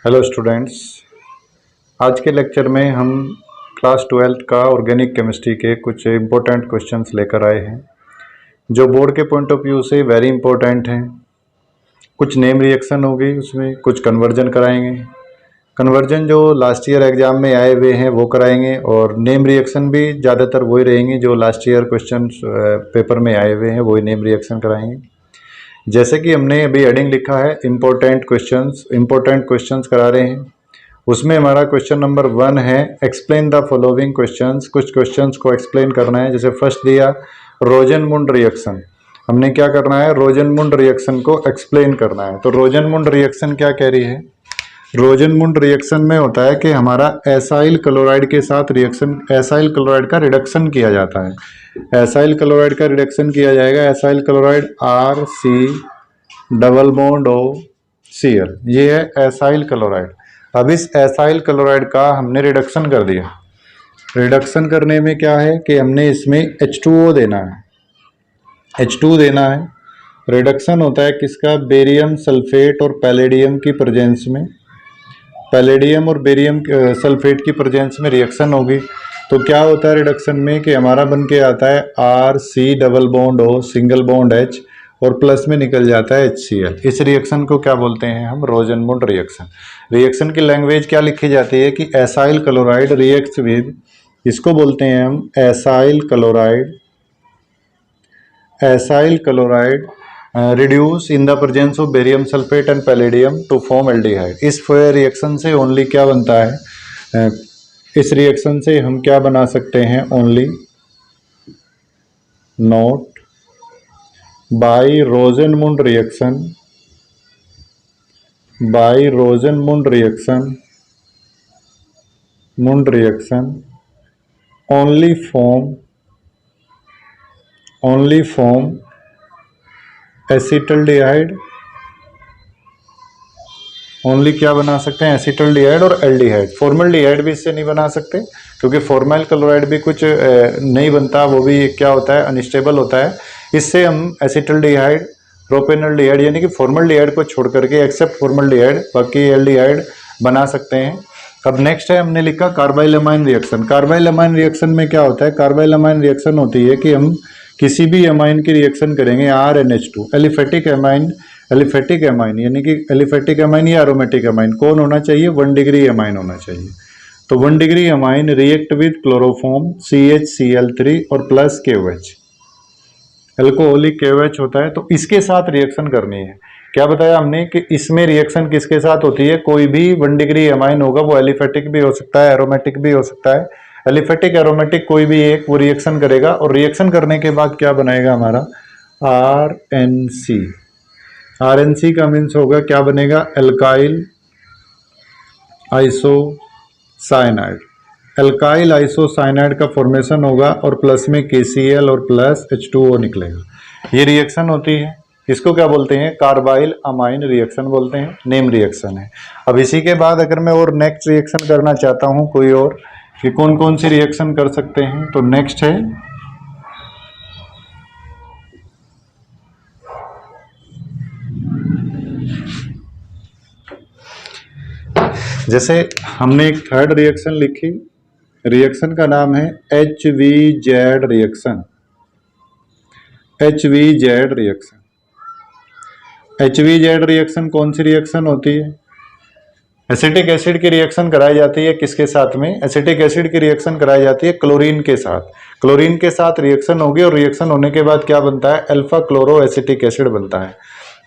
Hello students, आज के lecture में हम क्लास 12th का ऑर्गेनिक केमिस्ट्री के कुछ इम्पोर्टेंट क्वेश्चंस लेकर आए हैं जो बोर्ड के पॉइंट ऑफ व्यू से वेरी इंपॉर्टेंट हैं। कुछ नेम रिएक्शन होगी, उसमें कुछ कन्वर्जन कराएंगे। कन्वर्जन जो लास्ट ईयर एग्जाम में आए हुए हैं वो कराएंगे, और नेम रिएक्शन भी ज़्यादातर वही रहेंगे जो लास्ट ईयर क्वेश्चन पेपर में आए हुए हैं, वही नेम रिएक्शन कराएंगे। जैसे कि हमने अभी हेडिंग लिखा है इम्पोर्टेंट क्वेश्चंस करा रहे हैं। उसमें हमारा क्वेश्चन नंबर 1 है एक्सप्लेन द फॉलोइंग क्वेश्चंस। कुछ क्वेश्चंस को एक्सप्लेन करना है। जैसे फर्स्ट दिया रोजनमुंड रिएक्शन, हमने क्या करना है, रोजनमुंड रिएक्शन को एक्सप्लेन करना है। तो रोजनमुंड रिएक्शन क्या कह रही है, रोजनमुंड रिएक्शन में होता है कि हमारा एसाइल क्लोराइड के साथ रिएक्शन, एसाइल क्लोराइड का रिडक्शन किया जाता है। एसाइल क्लोराइड का रिडक्शन किया जाएगा। Acyl chloride RC double bond OCl, ये है एसाइल क्लोराइड। अब इस एसाइल क्लोराइड का हमने रिडक्शन कर दिया। रिडक्शन करने में क्या है कि हमने इसमें H2O देना है, H2 देना है। रिडक्शन होता है किसका, बेरियम सल्फेट और पैलेडियम की प्रेजेंस में। पैलेडियम और बेरियम सल्फेट की प्रेजेंस में रिएक्शन होगी। तो क्या होता है रिडक्शन में कि हमारा बन के आता है RC double bond O single bond H और प्लस में निकल जाता है HCl। इस रिएक्शन को क्या बोलते हैं हम, रोजनमुंड रिएक्शन। रिएक्शन की लैंग्वेज क्या लिखी जाती है कि एसाइल क्लोराइड रिएक्ट्स विद, इसको बोलते हैं हम acyl chloride, acyl chloride reduce in the presence of barium sulphate and palladium to form aldehyde. इस रिएक्शन से ओनली क्या बनता है, इस रिएक्शन से हम क्या बना सकते हैं, only note bye रोजनमुंड reaction, bye रोजनमुंड reaction, मुंड reaction only form acetaldehyde. Only क्या बना सकते हैं, एसिटल्डिहाइड और एल्डिहाइड। फॉर्मल्डिहाइड भी इससे नहीं बना सकते क्योंकि फॉर्मल क्लोराइड भी कुछ नहीं बनता, वो भी क्या होता है, अनस्टेबल होता है। इससे हम एसिटल्डिहाइड, प्रोपेनल्डिहाइड यानी कि फॉर्मल्डिहाइड को छोड़ करके एक्सेप्ट फॉर्मल्डिहाइड बाकी एल्डिहाइड बना सकते हैं। अब नेक्स्ट है हमने लिखा कार्बाइलमाइन रिएक्शन। कार्बाइलमाइन रिएक्शन में क्या होता है, कार्बाइलमाइन रिएक्शन होती है कि हम किसी भी एमाइन की रिएक्शन करेंगे RNH2, aliphatic amine, aliphatic amine यानी कि एलिफेटिक एमाइन या एरोमेटिक एमाइन कौन होना चाहिए, 1 डिग्री एमाइन होना चाहिए। तो 1 degree amine react with chloroform CHCl3 और प्लस KOH, एल्कोहलिक KOH होता है। तो इसके साथ रिएक्शन करनी है। क्या बताया हमने कि इसमें रिएक्शन किसके साथ होती है, कोई भी 1 डिग्री एमाइन होगा, वो एलिफेटिक भी हो सकता है, एरोमेटिक भी हो सकता है। एलिफेटिक एरोमेटिक कोई भी एक वो रिएक्शन करेगा, और रिएक्शन करने के बाद क्या बनेगा हमारा RNC। RNC का मीन्स होगा क्या बनेगा, एल्काइल आइसोसाइनाइड। एल्काइल आइसोसाइनाइड का फॉर्मेशन होगा और प्लस में KCl और प्लस H2O निकलेगा। ये रिएक्शन होती है, इसको क्या बोलते हैं, कार्बाइल अमाइन रिएक्शन बोलते हैं, नेम रिएक्शन है। अब इसी के बाद अगर मैं और नेक्स्ट रिएक्शन करना चाहता हूं कोई और, कि कौन कौन सी रिएक्शन कर सकते हैं, तो नेक्स्ट है जैसे हमने एक थर्ड रिएक्शन लिखी, रिएक्शन का नाम है HVZ reaction. HVZ reaction, HVZ reaction कौन सी रिएक्शन होती है, एसिटिक एसिड की रिएक्शन कराई जाती है किसके साथ में, एसिटिक एसिड की रिएक्शन कराई जाती है क्लोरीन के साथ। क्लोरीन के साथ रिएक्शन होगी और रिएक्शन होने के बाद क्या बनता है, अल्फा क्लोरो एसिटिक एसिड बनता है।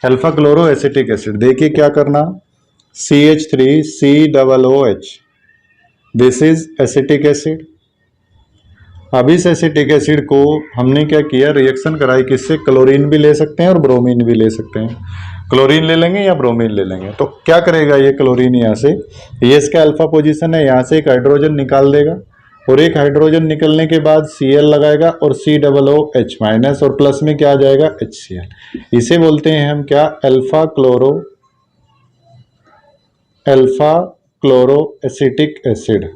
अल्फा क्लोरो एसिटिक एसिड, देखिए क्या करना, CH3COOH, this is acetic acid. अब इस एसिटिक एसिड को हमने क्या किया, रिएक्शन कराई किससे, क्लोरीन भी ले सकते हैं और ब्रोमीन भी ले सकते हैं। क्लोरीन ले लेंगे या ब्रोमीन ले लेंगे, तो क्या करेगा ये क्लोरीन, यहाँ से ये इसका अल्फा पोजीशन है, यहाँ से एक हाइड्रोजन निकाल देगा, और एक हाइड्रोजन निकलने के बाद Cl लगाएगा और COOH माइनस और प्लस में क्या आ जाएगा, HCl। इसे बोलते हैं हम क्या, अल्फा क्लोरो एसिटिक एसिड,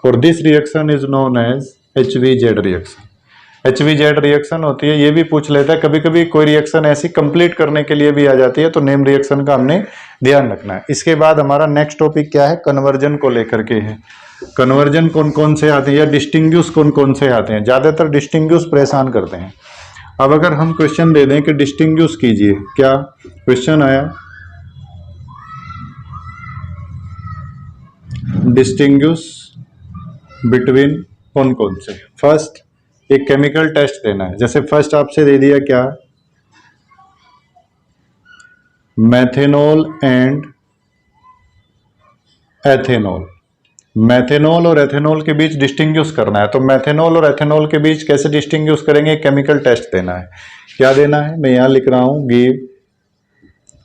और this reaction is known as HVZ reaction. HVZ reaction होती है, ये भी पूछ लेता है। कभी कभी कोई रिएक्शन ऐसी कंप्लीट करने के लिए भी आ जाती है, तो नेम रिएक्शन का हमने ध्यान रखना है। इसके बाद हमारा नेक्स्ट टॉपिक क्या है, कन्वर्जन को लेकर के है। कन्वर्जन कौन कौन से आते हैं या डिस्टिंग्विश कौन कौन से आते हैं। ज्यादातर डिस्टिंग्विश परेशान करते हैं। अब अगर हम क्वेश्चन दे दें कि डिस्टिंग्विश कीजिए, क्या क्वेश्चन आया, डिस्टिंग्विश बिटवीन कौन कौन से। फर्स्ट एक केमिकल टेस्ट देना है। जैसे फर्स्ट आपसे दे दिया क्या, मैथेनॉल एंड एथेनॉल। मैथेनॉल और एथेनॉल के बीच डिस्टिंग्विश करना है। तो मैथेनॉल और एथेनॉल के बीच कैसे डिस्टिंग्विश करेंगे, केमिकल टेस्ट देना है। क्या देना है, मैं यहां लिख रहा हूं, गिव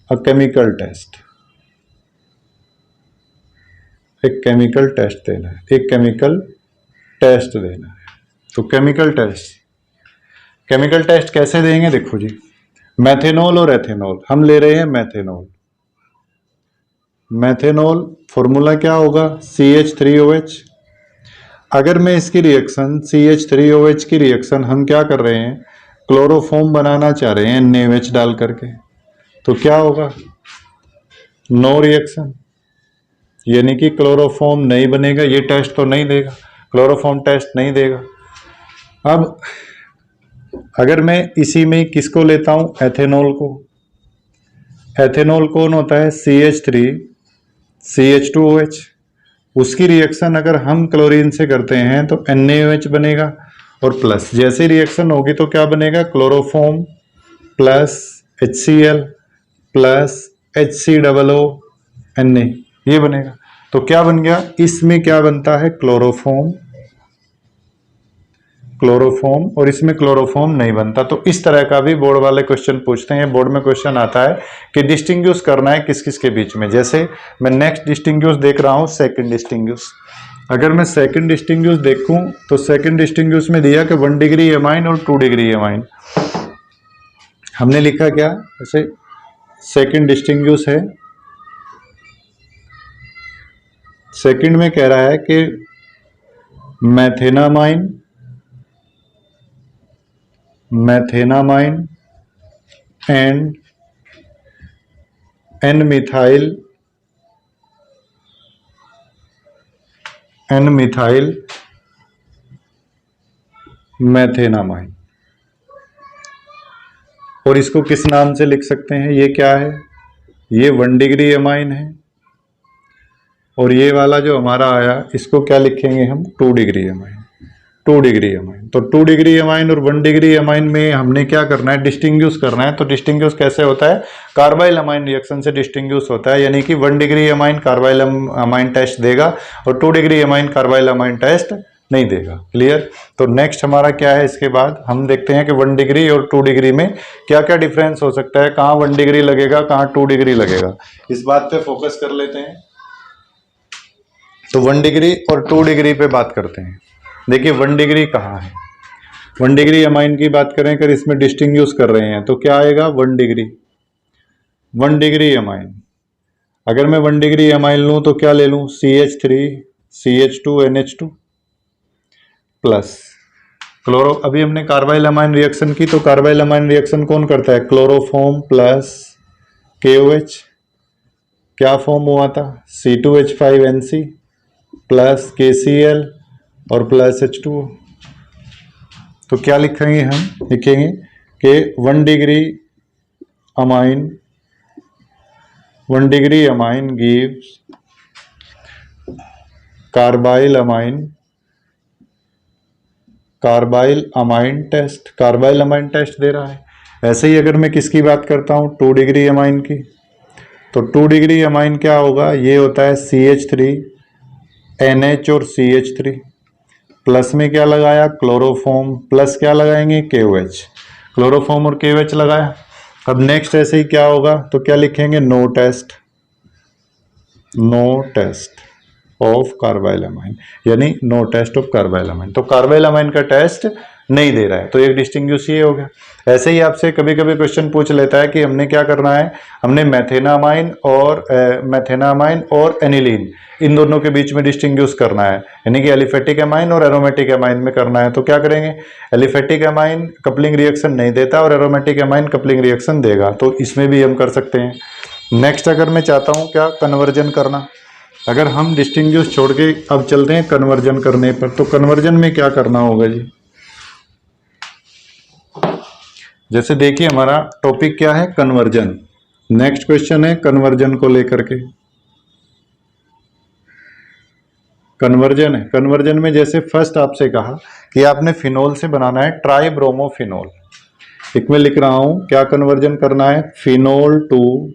अ केमिकल टेस्ट। एक केमिकल टेस्ट देना है, एक केमिकल टेस्ट देना है। तो केमिकल टेस्ट कैसे देंगे, देखो जी, मैथेनॉल और एथेनॉल हम ले रहे हैं। मैथेनॉल फॉर्मूला क्या होगा, CH3OH। अगर मैं इसकी रिएक्शन CH3OH की रिएक्शन हम क्या कर रहे हैं, क्लोरोफॉर्म बनाना चाह रहे हैं NaOH डाल करके, तो क्या होगा, नो रिएक्शन, यानी कि क्लोरोफॉर्म नहीं बनेगा। ये टेस्ट तो नहीं देगा, क्लोरोफॉर्म टेस्ट नहीं देगा। अब अगर मैं इसी में किसको लेता हूं, एथेनॉल को। एथेनॉल कौन होता है, CH3CH2OH। उसकी रिएक्शन अगर हम क्लोरीन से करते हैं तो NaOH बनेगा और प्लस, जैसे रिएक्शन होगी तो क्या बनेगा, chloroform plus HCl plus HCOO Na, ये बनेगा। तो क्या बन गया, इसमें क्या बनता है, क्लोरोफॉर्म और इसमें क्लोरोफॉर्म नहीं बनता। तो इस तरह का भी बोर्ड वाले क्वेश्चन पूछते हैं। बोर्ड में क्वेश्चन आता है कि डिस्टिंग्विश करना है किस किस के बीच में। जैसे मैं नेक्स्ट डिस्टिंग्विश देख रहा हूं, सेकंड डिस्टिंग्विश। अगर मैं सेकंड डिस्टिंग्विश देखूं तो सेकंड डिस्टिंग्विश में दिया कि 1 डिग्री एमाइन और 2 डिग्री एमाइन। हमने लिखा क्या, जैसे सेकंड डिस्टिंग्विश है, सेकंड में कह रहा है कि मैथेनामाइन एंड N-मिथाइल मैथेनामाइन। और इसको किस नाम से लिख सकते हैं, ये क्या है, ये 1 डिग्री एमाइन है। और ये वाला जो हमारा आया, इसको क्या लिखेंगे हम, 2 डिग्री एमाइन। 2 डिग्री एमाइन, तो 2 डिग्री एमाइन और 1 डिग्री एमाइन में हमने क्या करना है, डिस्टिंग्विश करना है। तो डिस्टिंग्विश कैसे होता है, कार्बाइल अमाइन रिएक्शन से डिस्टिंग्विश होता है। यानी कि 1 degree amine carbylamine test देगा और 2 degree amine carbylamine test नहीं देगा। क्लियर। तो नेक्स्ट हमारा क्या है, इसके बाद हम देखते हैं कि 1 डिग्री और 2 डिग्री में क्या क्या डिफरेंस हो सकता है, कहाँ 1 डिग्री लगेगा, कहाँ 2 डिग्री लगेगा, इस बात पे फोकस कर लेते हैं। तो 1 डिग्री और 2 डिग्री पे बात करते हैं। देखिए 1 डिग्री कहाँ है, 1 डिग्री अमाइन की बात करें, अगर इसमें डिस्टिंग्विश कर रहे हैं तो क्या आएगा, 1 डिग्री अमाइन। अगर मैं 1 डिग्री अमाइन लूं तो क्या ले लूं, CH3CH2NH2 प्लस क्लोरो। अभी हमने कार्बाइल अमाइन रिएक्शन की, तो कार्बाइल अमाइन रिएक्शन कौन करता है, क्लोरोफॉर्म प्लस KOH। क्या फॉर्म हुआ था, C2H5NC प्लस KCl और प्लस H2O। तो क्या लिखेंगे हम, लिखेंगे कि 1 degree amine gives carbylamine test. Carbylamine test दे रहा है। ऐसे ही अगर मैं किसकी बात करता हूं, 2 डिग्री अमाइन की, तो 2 डिग्री अमाइन क्या होगा, ये होता है CH3NH और CH3 प्लस में क्या लगाया, क्लोरोफॉर्म प्लस क्या लगाएंगे, KOH। क्लोरोफॉर्म और KOH लगाया। अब नेक्स्ट ऐसे ही क्या होगा, तो क्या लिखेंगे, no test of carbylamine, यानी no test of carbylamine. तो कार्बाइल अमाइन का टेस्ट नहीं दे रहा है, तो एक डिस्टिंग्विश ये हो गया। ऐसे ही आपसे कभी कभी क्वेश्चन पूछ लेता है कि हमने क्या करना है, हमने मेथेनामाइन और एनिलीन इन दोनों के बीच में डिस्टिंग्विश करना है, यानी कि एलिफेटिक एमाइन और एरोमेटिक एमाइन में करना है। तो क्या करेंगे, एलिफेटिक एमाइन कपलिंग रिएक्शन नहीं देता और एरोमेटिक एमाइन कपलिंग रिएक्शन देगा, तो इसमें भी हम कर सकते हैं। नेक्स्ट अगर मैं चाहता हूँ क्या, कन्वर्जन करना, अगर हम डिस्टिंग्विश छोड़ के अब चलते हैं कन्वर्जन करने पर, तो कन्वर्जन में क्या करना होगा जी। जैसे देखिए हमारा टॉपिक क्या है, कन्वर्जन। नेक्स्ट क्वेश्चन है कन्वर्जन को लेकर के, कन्वर्जन है। कन्वर्जन में जैसे फर्स्ट आपसे कहा कि आपने फिनोल से बनाना है ट्राइब्रोमोफिनोल, एक में लिख रहा हूं क्या कन्वर्जन करना है, फिनोल टू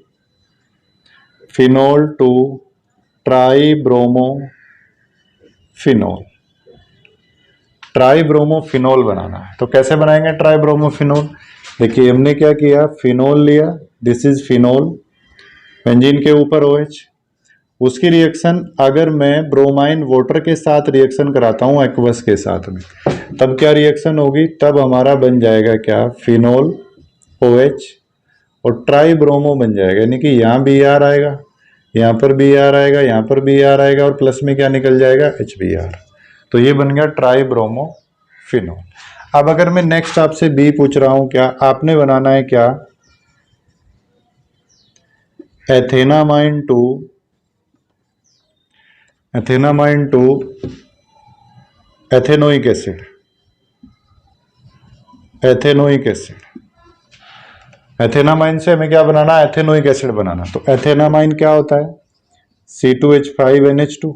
ट्राइब्रोमोफिनोल बनाना है। तो कैसे बनाएंगे ट्राइब्रोमोफिनोल, देखिए हमने क्या किया, फिनोल लिया, दिस इज फिनोल, बेंजीन के ऊपर OH, उसकी रिएक्शन अगर मैं ब्रोमाइन वाटर के साथ रिएक्शन कराता हूं एक्वस के साथ में, तब क्या रिएक्शन होगी, तब हमारा बन जाएगा क्या, फिनोल OH और ट्राइब्रोमो बन जाएगा, यानी कि यहाँ Br आएगा, यहाँ पर Br आएगा, यहाँ पर Br आएगा और प्लस में क्या निकल जाएगा, HBr। तो ये बन गया ट्राइब्रोमोफिनोल। अब अगर मैं नेक्स्ट आपसे बी पूछ रहा हूं, क्या आपने बनाना है क्या, एथेनामाइन टू एथेनोइक एसिड, एथेनामाइन से हमें क्या बनाना है, एथेनोइक एसिड बनाना। तो एथेनामाइन क्या होता है, C2H5NH2,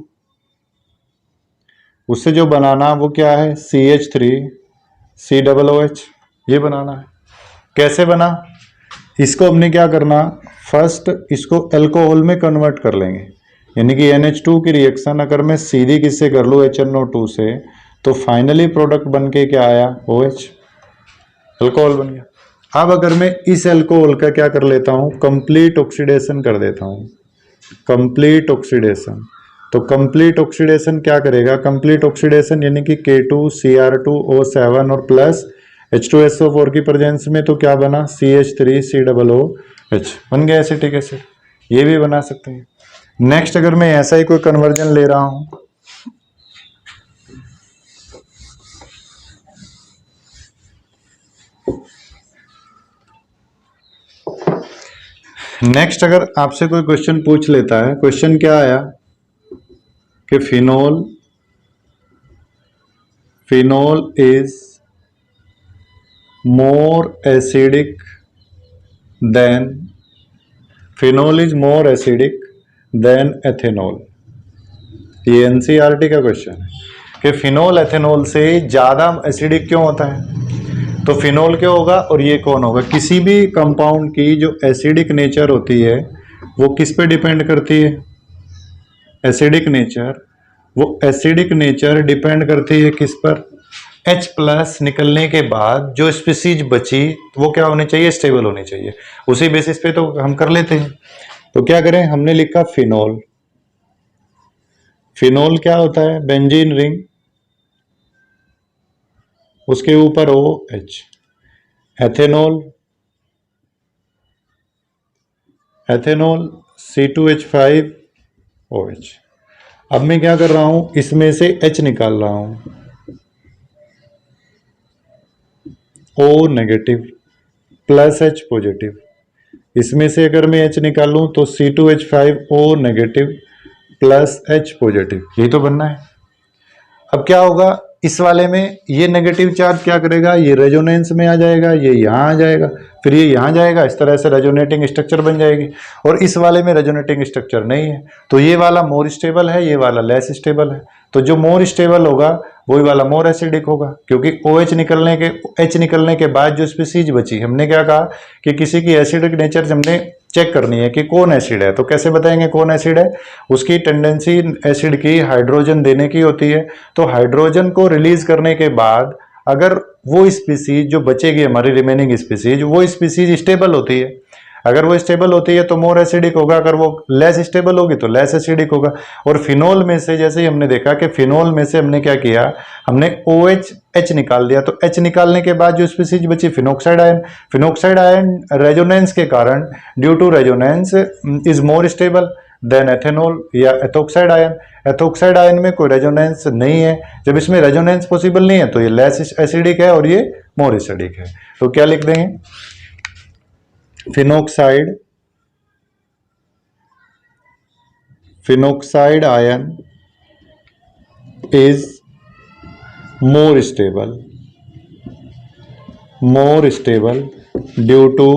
उससे जो बनाना वो क्या है, CH3COOH, ये बनाना है। कैसे बना, इसको हमने क्या करना, फर्स्ट इसको अल्कोहल में कन्वर्ट कर लेंगे, यानी कि NH2 की रिएक्शन अगर मैं सीधी किससे कर लूँ, HNO2 से, तो फाइनली प्रोडक्ट बन के क्या आया, OH, अल्कोहल बन गया। अब अगर मैं इस अल्कोहल का क्या कर लेता हूँ, कंप्लीट ऑक्सीडेशन कर देता हूँ, कंप्लीट ऑक्सीडेशन। तो कंप्लीट ऑक्सीडेशन क्या करेगा, कंप्लीट ऑक्सीडेशन यानी कि K2Cr2O7 और प्लस H2SO4 की प्रेजेंस में, तो क्या बना, CH3COOH बन गया एसिटिक एसिड, ये भी बना सकते हैं। नेक्स्ट अगर मैं ऐसा ही कोई कन्वर्जन ले रहा हूं, नेक्स्ट अगर आपसे कोई क्वेश्चन पूछ लेता है, क्वेश्चन क्या आया कि phenol is more acidic then ethanol. ये एनसीईआरटी का क्वेश्चन है कि फिनोल एथेनॉल से ज्यादा एसिडिक क्यों होता है। तो फिनोल क्या होगा और ये कौन होगा, किसी भी कंपाउंड की जो एसिडिक नेचर होती है वो किस पे डिपेंड करती है, एसिडिक नेचर, वो एसिडिक नेचर डिपेंड करती है किस पर, H प्लस निकलने के बाद जो स्पीसीज बची वो क्या होनी चाहिए, स्टेबल होनी चाहिए, उसी बेसिस पे तो हम कर लेते हैं। तो क्या करें, हमने लिखा फिनोल, फिनोल क्या होता है, बेंजीन रिंग, उसके ऊपर OH, एथेनॉल C2H5OH। अब मैं क्या कर रहा हूं, इसमें से H निकाल रहा हूं, O negative plus H positive, इसमें से अगर मैं H निकालूं तो C2H5O negative plus H positive, यही तो बनना है। अब क्या होगा, इस वाले में ये नेगेटिव चार्ज क्या करेगा, ये रेजोनेंस में आ जाएगा, ये यहाँ आ जाएगा, फिर ये यहाँ जाएगा, इस तरह से रेजोनेटिंग स्ट्रक्चर बन जाएगी। और इस वाले में रेजोनेटिंग स्ट्रक्चर नहीं है, तो ये वाला मोर स्टेबल है, ये वाला लेस स्टेबल है। तो जो मोर स्टेबल होगा वही वाला मोर एसिडिक होगा, क्योंकि H निकलने के बाद जो स्पीसीज बची, हमने क्या कहा कि किसी की एसिडिक नेचर हमने चेक करनी है कि कौन एसिड है। तो कैसे बताएंगे कौन एसिड है, उसकी टेंडेंसी एसिड की हाइड्रोजन देने की होती है। तो हाइड्रोजन को रिलीज करने के बाद अगर वो स्पीसीज जो बचेगी हमारी रिमेनिंग स्पीसीज, वो स्पीसीज स्टेबल होती है, अगर वो स्टेबल होती है तो मोर एसिडिक होगा, अगर वो लेस स्टेबल होगी तो लेस एसिडिक होगा। और फिनोल में से जैसे ही हमने देखा कि फिनोल में से हमने क्या किया, हमने OH H निकाल दिया। तो H निकालने के बाद जो स्पीसीज बची phenoxide ion, phenoxide ion resonance के कारण, due to resonance is more stable than ethanol या एथोक्साइड आयन। एथोक्साइड आयन में कोई रेजोनेंस नहीं है, जब इसमें रेजोनेंस पॉसिबल नहीं है तो ये लेस एसिडिक है और ये मोर एसिडिक है। तो क्या लिख देंगे, phenoxide ion is more stable due to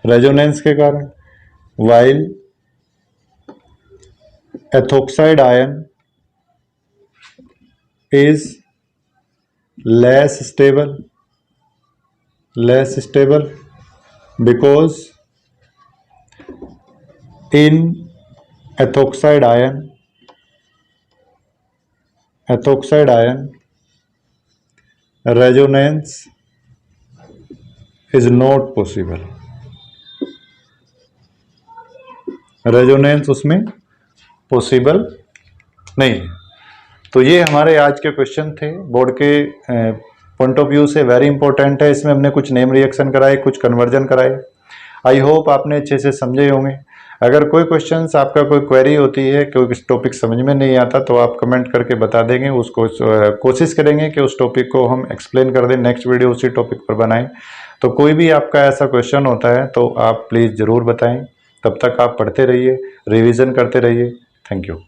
resonance के कारण, while ethoxide ion is less stable because in ethoxide ion resonance is not possible, resonance उसमें पॉसिबल नहीं है। तो ये हमारे आज के क्वेश्चन थे, बोर्ड के पॉइंट ऑफ व्यू से वेरी इंपॉर्टेंट है। इसमें हमने कुछ नेम रिएक्शन कराए, कुछ कन्वर्जन कराए। आई होप आपने अच्छे से समझे होंगे। अगर कोई क्वेश्चंस, आपका कोई क्वेरी होती है, कोई टॉपिक समझ में नहीं आता, तो आप कमेंट करके बता देंगे। उसको कोशिश करेंगे कि उस टॉपिक को हम एक्सप्लेन कर दें, नेक्स्ट वीडियो उसी टॉपिक पर बनाएं। तो कोई भी आपका ऐसा क्वेश्चन होता है तो आप प्लीज़ ज़रूर बताएं। तब तक आप पढ़ते रहिए, रिवीजन करते रहिए। Thank you.